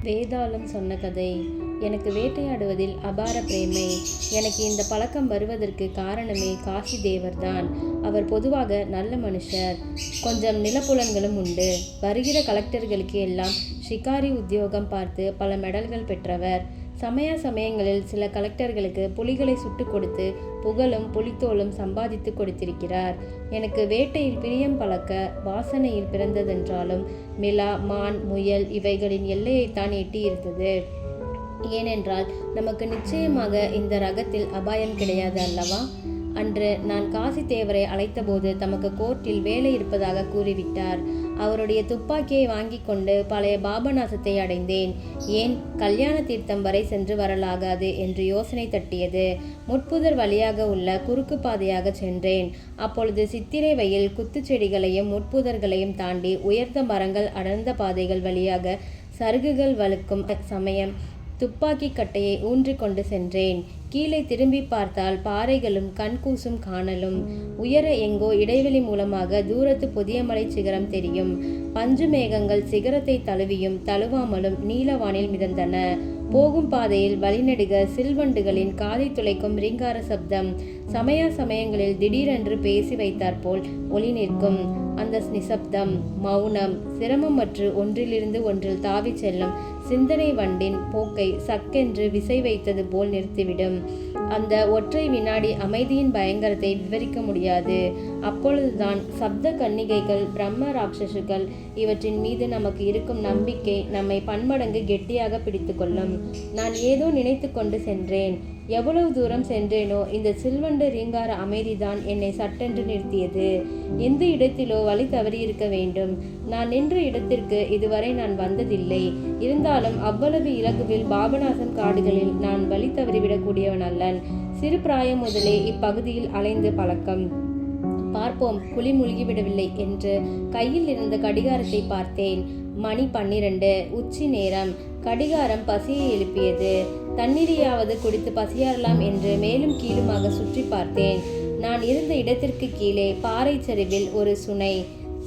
வேதாளம் சொன்ன கதை. எனக்கு வேட்டையாடுவதில் அபார பிரேமை. எனக்கு இந்த பழக்கம் வருவதற்கு காரணமே காசி தேவர்தான். அவர் பொதுவாக நல்ல மனுஷர். கொஞ்சம் நிலப்புலன்களும் உண்டு. வருகிற கலெக்டர்களுக்கு எல்லாம் ஷிகாரி உத்தியோகம் பார்த்து பல மெடல்கள் பெற்றவர். சமயங்களில் சில கலெக்டர்களுக்கு புலிகளை சுட்டு கொடுத்து புகழும் புலித்தோலும் சம்பாதித்து கொடுத்திருக்கிறார். எனக்கு வேட்டையில் பிரியம் பழக்க வாசனையில் பிறந்ததென்றாலும் மிலா, மான், முயல் இவைகளின் எல்லையைத்தான் எட்டியிருந்தது. ஏனென்றால் நமக்கு நிச்சயமாக இந்த ரகத்தில் அபாயம் கிடையாது அல்லவா? அன்று நான் காசி தேவரை அழைத்தபோது தமக்கு கோர்ட்டில் வேலை இருப்பதாக கூறிவிட்டார். அவருடைய துப்பாக்கியை வாங்கி கொண்டு பழைய பாபநாசத்தை அடைந்தேன். ஏன் கல்யாண தீர்த்தம் வரை சென்று வரலாகாது என்று யோசனை தட்டியது. முட்புதர் வழியாக உள்ள குறுக்கு பாதையாக சென்றேன். அப்பொழுது சித்திரை வெயில் குத்துச்செடிகளையும் முட்புதர்களையும் தாண்டி உயர்ந்த மரங்கள் அடர்ந்த பாதைகள் வழியாக சருகுகள் வழுக்கும் சமயம் துப்பாக்கி கட்டையை ஊன்றிக்கொண்டு சென்றேன். கீழே திரும்பி பார்த்தால் பாறைகளும் கண்கூசும் காணலும். உயர எங்கோ இடைவெளி மூலமாக தூரத்து புதியமலை சிகரம் தெரியும். பஞ்சு மேகங்கள் சிகரத்தை தழுவியும் தழுவாமலும் நீலவானில் மிதந்தன. போகும் பாதையில் வழிநெடுக சில்வண்டுகளின் காதை துளைக்கும் ரீங்கார சப்தம் சமயங்களில் திடீரென்று பேசி வைத்தாற்போல் ஒளி நிற்கும். அந்த நிசப்தம், மௌனம், சிரமமற்று ஒன்றிலிருந்து ஒன்றில் தாவி செல்லும் சிந்தனை வண்டின் போக்கை சக்கென்று விசை வைத்தது போல் நிறுத்திவிடும். அந்த ஒற்றை வினாடி அமைதியின் பயங்கரத்தை விவரிக்க முடியாது. அப்பொழுதுதான் சப்த கன்னிகைகள், பிரம்ம ராட்சசுகள் இவற்றின் மீது நமக்கு இருக்கும் நம்பிக்கை நம்மை பன்மடங்கு கெட்டியாக பிடித்து கொள்ளும். நான் ஏதோ நினைத்து கொண்டு சென்றேன். எவ்வளவு தூரம் சென்றேனோ இந்த சில்வண்டு ரீங்கார அமைதிதான் என்னை சட்டென்று நிறுத்தியது. எந்த இடத்திலோ வழி தவறியிருக்க வேண்டும். நான் நின்ற இடத்திற்கு இதுவரை நான் வந்ததில்லை. இருந்தாலும் அவ்வளவு இலகுவில் பாபநாசம் காடுகளில் நான் வழி தவறிவிடக்கூடியவன் அல்லன். சிறு பிராயம் முதலே இப்பகுதியில் அலைந்து பழக்கம். பார்ப்போம், குழி முழுகிவிடவில்லை என்று கையில் இருந்த கடிகாரத்தை பார்த்தேன். மணி 12, உச்சி நேரம். கடிகாரம் பசியை எழுப்பியது. தண்ணீரையாவது குடித்து பசியாறலாம் என்று மேலும் கீழுமாக சுற்றி பார்த்தேன். நான் இருந்த இடத்திற்கு கீழே பாறை சரிவில் ஒரு சுனை.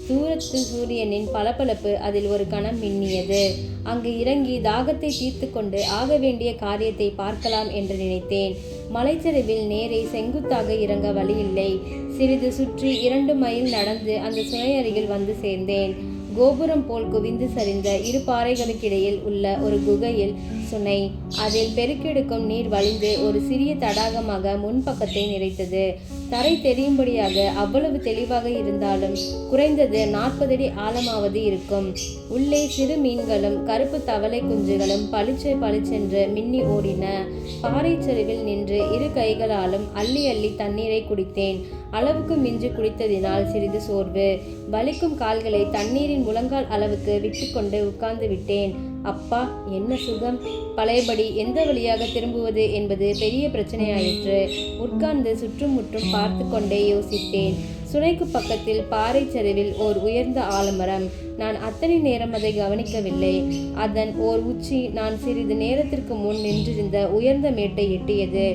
தூரத்து சூரியனின் பளபளப்பு அதில் ஒரு கணம் மின்னியது. அங்கு இறங்கி தாகத்தை தீர்த்து கொண்டு ஆக வேண்டிய காரியத்தை பார்க்கலாம் என்று நினைத்தேன். மலைச்சரிவில் நேரே செங்குத்தாக இறங்க வழியில்லை. சிறிது சுற்றி 2 மைல் நடந்து அந்த சுனை அருகில் வந்து சேர்ந்தேன். கோபுரம் போல் குவிந்து சரிந்த இரு பாறைகளுக்கிடையில் உள்ள ஒரு குகையில் சுனை. அதில் பெருக்கெடுக்கும் நீர் வழிந்து ஒரு சிறிய தடாகமாக முன்பக்கத்தை நிறைத்தது. தரை தெரியும்படியாக அவ்வளவு தெளிவாக இருந்தாலும் குறைந்தது 40 அடி ஆழமாவது இருக்கும். உள்ளே சிறு மீன்களும் கருப்பு தவளை குஞ்சுகளும் பளிச்சென்று மின்னி ஓடின. பாறை சரிவில் நின்று இரு கைகளாலும் அள்ளி அள்ளி தண்ணீரை குடித்தேன். அளவுக்கு மிஞ்சி குடித்ததினால் சிறிது சோர்வு. வலிக்கும் கால்களை தண்ணீரின் முழங்கால் அளவுக்கு விட்டுக்கொண்டு உட்கார்ந்து விட்டேன். அப்பா, என்ன சுகம்! பழையபடி எந்த வழியாக திரும்புவது என்பது பெரிய பிரச்சனையாயிற்று. உட்கார்ந்து சுற்றும் முற்றும் பார்த்து கொண்டே யோசித்தேன். சுனைக்கு பக்கத்தில் பாறை சரிவில் ஓர் உயர்ந்த ஆலமரம். நான் அத்தனை நேரம் அதை கவனிக்கவில்லை. அதன் ஓர் உச்சி நான் சிறிது நேரத்திற்கு முன் நின்றிருந்த உயர்ந்த மேட்டை எட்டியது.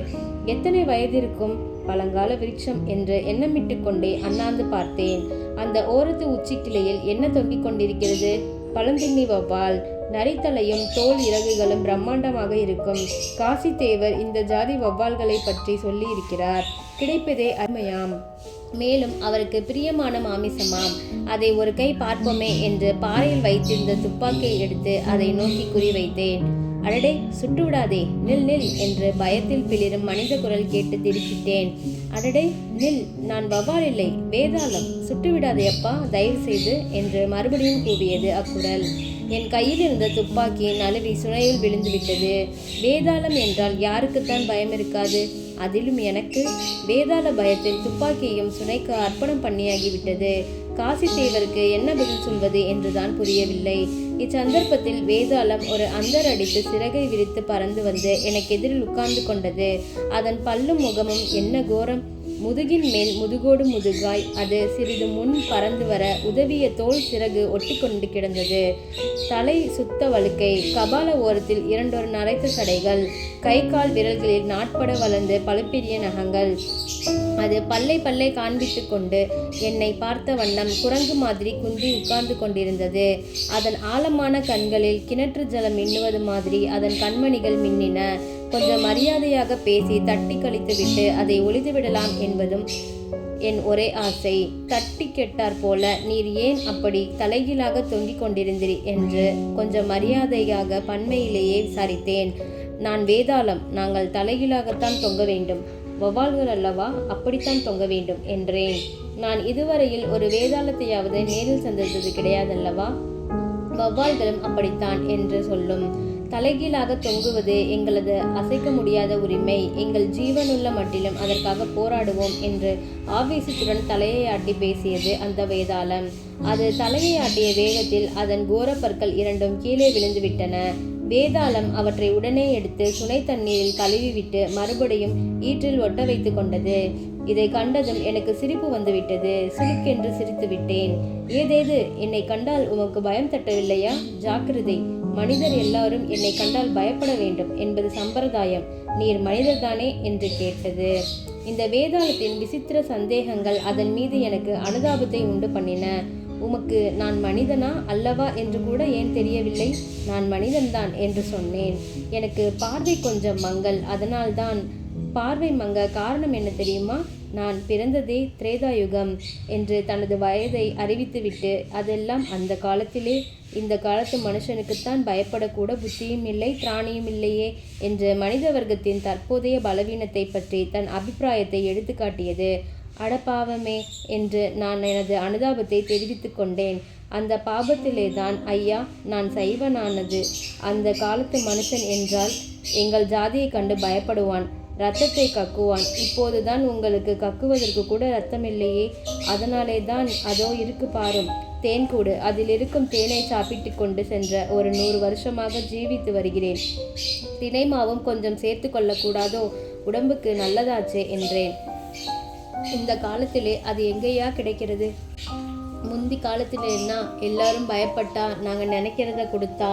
எத்தனை வயதிருக்கும் பழங்கால விருட்சம் என்று எண்ணமிட்டு கொண்டே அண்ணாந்து பார்த்தேன். அந்த ஓரத்து உச்சி கிளையில் என்ன தொங்கிக் கொண்டிருக்கிறது? பழந்தின்னி வௌவால். நரித்தலையும் தோல் இறகுகளும் பிரம்மாண்டமாக இருக்கும். காசி தேவர் இந்த ஜாதி வௌவால்களை பற்றி சொல்லி இருக்கிறார். கிடைப்பதே அருமையாம். மேலும் அவருக்கு பிரியமான மாமிசமாம். அதை ஒரு கை பார்ப்போமே என்று பாறையில் வைத்திருந்த துப்பாக்கியை எடுத்து அதை நோக்கி குறிவைத்தேன். அடடே, சுட்டுவிடாதே, நில் நில் என்று பயத்தில் பிளிரும் மனித குரல் கேட்டு திடுக்கிட்டேன். அடடே நில், நான் வௌவால் இல்லை, வேதாளம், சுட்டுவிடாதே அப்பா, தயவு செய்து என்று மறுபடியும் கூவியது அக்குரல். என் கையில் இருந்த துப்பாக்கி நழுவி சுனையில் விழுந்து விட்டது. வேதாளம் என்றால் யாருக்குத்தான் பயம் இருக்காது? அதிலும் எனக்கு. வேதாள பயத்தில் துப்பாக்கியையும் சுனைக்கு அர்ப்பணம் பண்ணியாகிவிட்டது. காசி தேவருக்கு என்ன பதில் சொல்வது என்றுதான் புரியவில்லை. இச்சந்தர்ப்பத்தில் வேதாளம் ஒரு அந்தர் அடித்து சிறகை விரித்து பறந்து வந்து எனக்கு எதிரில் உட்கார்ந்து கொண்டது. அதன் பல்லும் முகமும் என்ன கோரம்! முதுகின் மேல் முதுகோடு முதுகாய் அது சிறிது முன் பறந்து வர உதவிய தோல் சிறகு ஒட்டி கொண்டு கிடந்தது. தலை சுத்த வழுக்கை, கபால ஓரத்தில் 2 நரைத்த சடைகள், கை கால் விரல்களில் நாட்பட வளர்ந்து பழுப்பெரிய நகங்கள். அது பல்லை பல்லை காண்பித்து கொண்டு என்னை பார்த்த வண்ணம் குரங்கு மாதிரி குந்தி உட்கார்ந்து கொண்டிருந்தது. அதன் ஆழமான கண்களில் கிணற்று ஜலம் மின்னுவது மாதிரி அதன் கண்மணிகள் மின்னின. கொஞ்சம் மரியாதையாக பேசி தட்டி கழித்துவிட்டு அதை ஒளிதுவிடலாம் என்பதும் என் ஒரே ஆசை. தட்டி கெட்டார் போல, நீர் ஏன் அப்படி தலைகீழாக தொங்கிக் கொண்டிருந்தீர் என்று கொஞ்சம் மரியாதையாக பன்மையிலேயே விசாரித்தேன். நான் வேதாளம், நாங்கள் தலைகீழாகத்தான் தொங்க வேண்டும். வௌவால்கள் அல்லவா, அப்படித்தான் தொங்க வேண்டும் என்றேன். நான் இதுவரையில் ஒரு வேதாளத்தையாவது நேரில் சந்தித்தது கிடையாதல்லவா? வௌவால்களும் அப்படித்தான் என்று சொல்லும். தலைகீழாக தொங்குவது எங்களது அசைக்க முடியாத உரிமை. எங்கள் ஜீவனுள்ள மட்டிலும் அதற்காக போராடுவோம் என்று ஆவேசத்துடன் தலையை ஆட்டி பேசியது அந்த வேதாளம். அது தலையை ஆட்டிய வேகத்தில் அதன் கோரப்பற்கள் இரண்டும் கீழே விழுந்துவிட்டன. வேதாளம் அவற்றை உடனே எடுத்து சுனை தண்ணீரில் கழுவிவிட்டு மறுபடியும் ஈற்றில் ஒட்ட வைத்து கொண்டது. இதை கண்டதும் எனக்கு சிரிப்பு வந்துவிட்டது. சுருக்கென்று சிரித்து விட்டேன். ஏதேது, என்னை கண்டால் உமக்கு பயம் தட்டவில்லையா? ஜாக்கிரதை, மனிதர் எல்லாரும் என்னை கண்டால் பயப்பட வேண்டும் என்பது சம்பிரதாயம். நீர் மனிதர்தானே என்று கேட்டது. இந்த வேதாளத்தின் விசித்திர சந்தேகங்கள் அதன் மீது எனக்கு அனுதாபத்தை உண்டு பண்ணின. உமக்கு நான் மனிதனா அல்லவா என்று கூட ஏன் தெரியவில்லை? நான் மனிதன்தான் என்று சொன்னேன். எனக்கு பார்வை கொஞ்சம் மங்கல், அதனால்தான். பார்வை மங்க காரணம் என்ன தெரியுமா? நான் பிறந்ததே திரேதாயுகம் என்று தனது வயதை அறிவித்துவிட்டு, அதெல்லாம் அந்த காலத்திலே, இந்த காலத்து மனுஷனுக்குத்தான் பயப்படக்கூட புத்தியும் இல்லை திராணியும் இல்லையே என்று மனித வர்க்கத்தின் தற்போதைய பலவீனத்தை பற்றி தன் அபிப்பிராயத்தை எடுத்து காட்டியது. அடப்பாவமே என்று நான் எனது அனுதாபத்தை தெரிவித்து கொண்டேன். அந்த பாபத்திலே தான் ஐயா நான் சைவனானது. அந்த காலத்து மனுஷன் என்றால் எங்கள் ஜாதியை கண்டு பயப்படுவான், இரத்தத்தை கக்குவான். இப்போதுதான் உங்களுக்கு கக்குவதற்கு கூட இரத்தமில்லையே. அதனாலே தான் அதோ இருக்கு பாரும், தேன்கூடு. அதில் இருக்கும் தேனை சாப்பிட்டு கொண்டு சென்ற ஒரு 100 வருஷமாக ஜீவித்து வருகிறேன். தினைமாவும் கொஞ்சம் சேர்த்து கொள்ளக்கூடாதோ? உடம்புக்கு நல்லதாச்சே என்றேன். இந்த காலத்திலே அது எங்கேயா கிடைக்கிறது? முந்தி காலத்திலேன்னா எல்லாரும் பயப்பட்டா நாங்கள் நினைக்கிறத கொடுத்தா.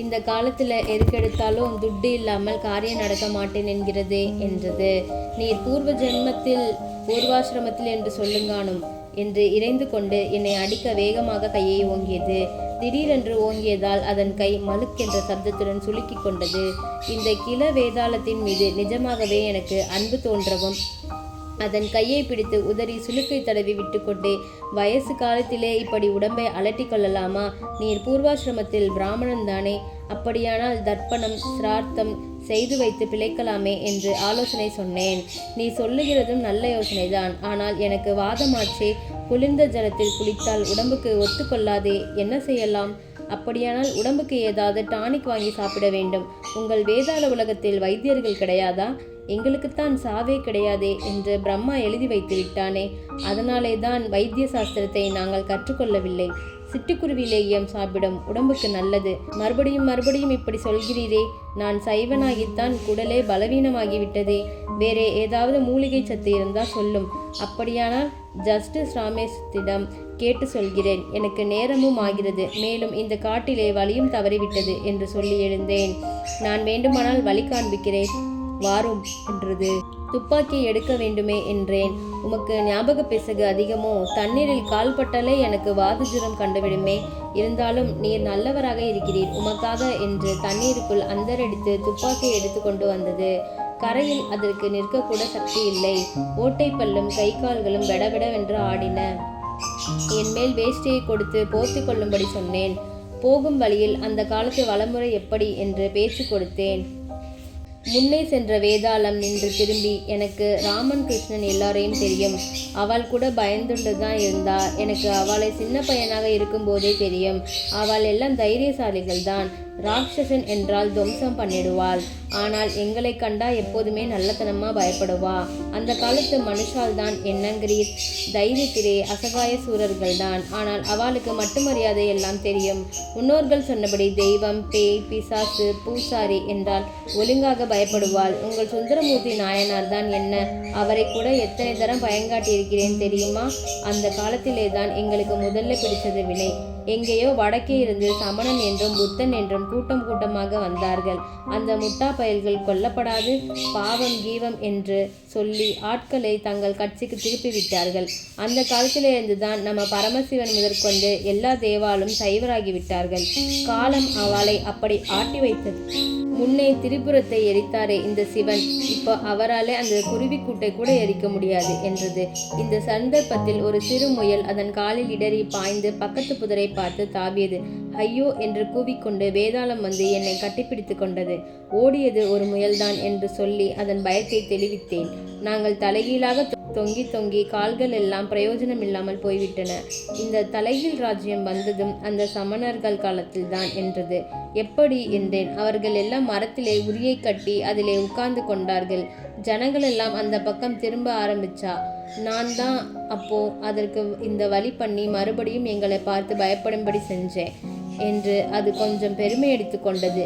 இந்த காலத்தில் எதுக்கெடுத்தாலும் துட்டு இல்லாமல் காரியம் நடக்க மாட்டேன் என்கிறதே என்றது. நீர் பூர்வ ஜென்மத்தில் பூர்வாசிரமத்தில் என்று சொல்லுங்கானும் என்று இறைந்து கொண்டு என்னை அடிக்க வேகமாக கையை ஓங்கியது. திடீரென்று ஓங்கியதால் அதன் கை மலுக்கென்ற சப்தத்துடன் சுலுக்கி கொண்டது. இந்த கிள வேதாளத்தின் மீது நிஜமாகவே எனக்கு அன்பு தோன்றவும் அதன் கையை பிடித்து உதறி சுளுக்கை தடவி விட்டுக்கொண்டே, வயசு காலத்திலே இப்படி உடம்பை அலட்டி கொள்ளலாமா? நீர் பூர்வாசிரமத்தில் பிராமணன் தானே? அப்படியானால் தர்ப்பணம் சிரார்த்தம் செய்து வைத்து பிழைக்கலாமே என்று ஆலோசனை சொன்னேன். நீ சொல்லுகிறதும் நல்ல யோசனைதான். ஆனால் எனக்கு வாதமாச்சே. குளிர்ந்த ஜலத்தில் குளித்தால் உடம்புக்கு ஒத்துக்கொள்ளாதே. என்ன செய்யலாம்? அப்படியானால் உடம்புக்கு ஏதாவது டானிக் வாங்கி சாப்பிட வேண்டும். உங்கள் வேதாள உலகத்தில் வைத்தியர்கள் கிடையாதா? எங்களுக்குத்தான் சாவே கிடையாதே என்று பிரம்மா எழுதி வைத்து விட்டானே. அதனாலே தான் வைத்திய சாஸ்திரத்தை நாங்கள் கற்றுக்கொள்ளவில்லை. சிட்டுக்குருவி லேகியம் சாப்பிடும், உடம்புக்கு நல்லது. மறுபடியும் இப்படி சொல்கிறீரே. நான் சைவனாகித்தான் குடலே பலவீனமாகிவிட்டதே. வேறே ஏதாவது மூலிகை சத்து இருந்தால் சொல்லும். அப்படியானால் ஜஸ்டிஸ் ராமேஷத்திடம் கேட்டு சொல்கிறேன். எனக்கு நேரமும் ஆகிறது. மேலும் இந்த காட்டிலே வழியும் தவறிவிட்டது என்று சொல்லி எழுந்தேன். நான் வேண்டுமானால் வழி காண்பிக்கிறேன், வாரும் என்றது. துப்பாக்கி எடுக்க வேண்டுமே என்றேன். உமக்கு ஞாபக பிசகு அதிகமோ? தண்ணீரில் கால் பட்டாலே எனக்கு வாது ஜுரம் கண்டுவிடுமே. இருந்தாலும் நீர் நல்லவராக இருக்கிறீர், உமக்காக என்று தண்ணீருக்குள் அந்தரடித்து துப்பாக்கியை எடுத்து கொண்டு வந்தது. கரையில் அதற்கு நிற்கக்கூட சக்தி இல்லை. ஓட்டை பல்லும் கை கால்களும் வெடவெடவென்று ஆடின. என் மேல் வேஷ்டியை கொடுத்து போர்த்தி கொள்ளும்படி சொன்னேன். போகும் வழியில் அந்த காலத்து வளமுறை எப்படி என்று பேச்சு கொடுத்தேன். முன்னே சென்ற வேதாளம் நின்று திரும்பி, எனக்கு ராமன் கிருஷ்ணன் எல்லாரையும் தெரியும். அவள் கூட பயந்துண்டு தான் இருந்தா. எனக்கு அவளை சின்ன பையனாக இருக்கும்போதே தெரியும். அவள் எல்லாம் தைரியசாலிகள் தான். ராட்சசன் என்றால் துவம்சம் பண்ணிடுவாள். ஆனால் எங்களை கண்டா எப்போதுமே நல்லத்தனமா பயப்படுவா. அந்த காலத்து மனுஷால் தான் என்னங்கிறீர்? தைரியத்திலே அசகாய சூரர்கள் தான். ஆனால் அவளுக்கு மட்டு மரியாதை எல்லாம் தெரியும். முன்னோர்கள் சொன்னபடி தெய்வம், பேய், பிசாசு, பூசாரி என்றால் ஒழுங்காக பயப்படுவாள். உங்கள் சுந்தரமூர்த்தி நாயனார் தான் என்ன, அவரை கூட எத்தனை தரம் பயங்காட்டி இருக்கிறேன் தெரியுமா? அந்த காலத்திலே தான் எங்களுக்கு முதல்ல பிடிச்சது வினை. எங்கேயோ வடக்கே இருந்து சமணன் என்றும் புத்தன் என்றும் கூட்டம் கூட்டமாக வந்தார்கள். அந்த முட்டா பயல்கள் கொல்லப்படாது பாவம் கீவம் என்று சொல்லி ஆட்களை தங்கள் கட்சிக்கு திருப்பி விட்டார்கள். அந்த காலத்திலிருந்துதான் நம்ம பரமசிவன் முதற்கொண்டு எல்லா தேவாலும் சைவராகிவிட்டார்கள். காலம் அவளை அப்படி ஆட்டி வைத்தது. முன்னே திரிபுரத்தை எரித்தாரே இந்த சிவன், இப்போ அவராலே அந்த குருவி கூட்டை கூட எரிக்க முடியாது என்றது. இந்த சந்தர்ப்பத்தில் ஒரு சிறு முயல் அதன் காலில் இடறி பாய்ந்து பக்கத்து புதரை பார்த்து தாவியது. ஐயோ என்று கூவிக்கொண்டு வேதாளம் வந்து என்னை கட்டிப்பிடித்து கொண்டது. ஓடியது ஒரு முயல்தான் என்று சொல்லி அதன் பயத்தை தெளிவித்தேன். நாங்கள் தலைகீழாக தொங்கி தொங்கி கால்கள் எல்லாம் பிரயோஜனம் இல்லாமல் போய்விட்டன. இந்த தலைகீழ் ராஜ்யம் வந்ததும் அந்த சமணர்கள் காலத்தில்தான் என்றது. எப்படி என்றேன். அவர்கள் எல்லாம் மரத்திலே உரியை கட்டி அதிலே உட்கார்ந்து கொண்டார்கள். ஜனங்கள் எல்லாம் அந்த பக்கம் திரும்ப ஆரம்பிச்சா. நான் தான் அப்போ அதற்கு இந்த வழி பண்ணி மறுபடியும் எங்களை பார்த்து பயப்படும்படி செஞ்சேன் என்று அது கொஞ்சம் பெருமை எடுத்து கொண்டது.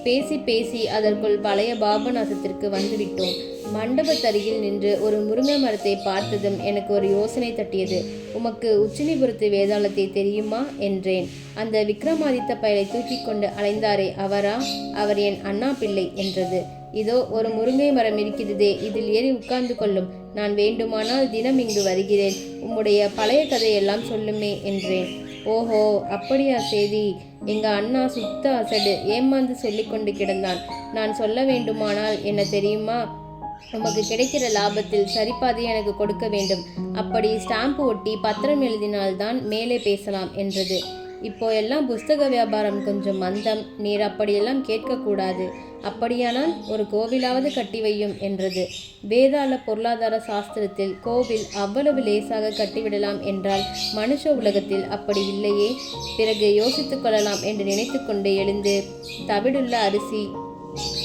பேசி பேசி அதற்குள் பழைய பாபநாசத்திற்கு வந்துவிட்டோம். மண்டபத்தருகில் நின்று ஒரு முருங்கை மரத்தை பார்த்ததும் எனக்கு ஒரு யோசனை தட்டியது. உமக்கு உச்சினிபுரத்து வேதாளத்தை தெரியுமா என்றேன். அந்த விக்ரமாதித்த பயலை தூக்கி கொண்டு அலைந்தாரே அவரா? அவர் என் அண்ணா பிள்ளை என்றது. இதோ ஒரு முருங்கை மரம் இருக்கிறதே, இதில் ஏறி உட்கார்ந்து கொள்ளும். நான் வேண்டுமானால் தினம் இங்கு வருகிறேன். உம்முடைய பழைய கதையெல்லாம் சொல்லுமே என்றேன். ஓஹோ, அப்படியா செய்தி? எங்க அண்ணா சுத்த அசடு ஏமாந்து சொல்லி கொண்டு கிடந்தான். நான் சொல்ல வேண்டுமானால் என்ன தெரியுமா? உமக்கு கிடைக்கிற லாபத்தில் சரிபாதி எனக்கு கொடுக்க வேண்டும். அப்படி ஸ்டாம்பு ஒட்டி பத்திரம் எழுதினால்தான் மேலே பேசலாம் என்றது. இப்போ எல்லாம் புஸ்தக வியாபாரம் கொஞ்சம் மந்தம். நீர் அப்படியெல்லாம் கேட்கக்கூடாது. அப்படியானால் ஒரு கோவிலாவது கட்டி வையும் என்றது. வேதாள பொருளாதார சாஸ்திரத்தில் கோவில் அவ்வளவு லேசாக கட்டிவிடலாம் என்றால் மனுஷ உலகத்தில் அப்படி இல்லையே. பிறகு யோசித்து கொள்ளலாம் என்று நினைத்து கொண்டு எழுந்து தவிடுள்ள அரிசி,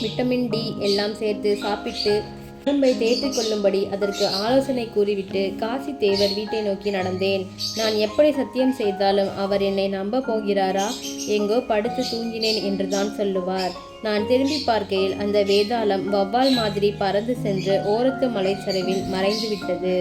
விட்டமின் டி எல்லாம் சேர்த்து சாப்பிட்டு உடம்பை தேற்றிக் கொள்ளும்படி அதற்கு ஆலோசனை கூறிவிட்டு காசி தேவர் வீட்டை நோக்கி நடந்தேன். நான் எப்படி சத்தியம் செய்தாலும் அவர் என்னை நம்ப போகிறாரா? எங்கோ படுத்து தூங்கினேன் என்றுதான் சொல்லுவார். நான் திரும்பி பார்க்கையில் அந்த வேதாளம் வவ்வால் மாதிரி பறந்து சென்று ஓரத்து மலைச்சரிவில் மறைந்து விட்டது.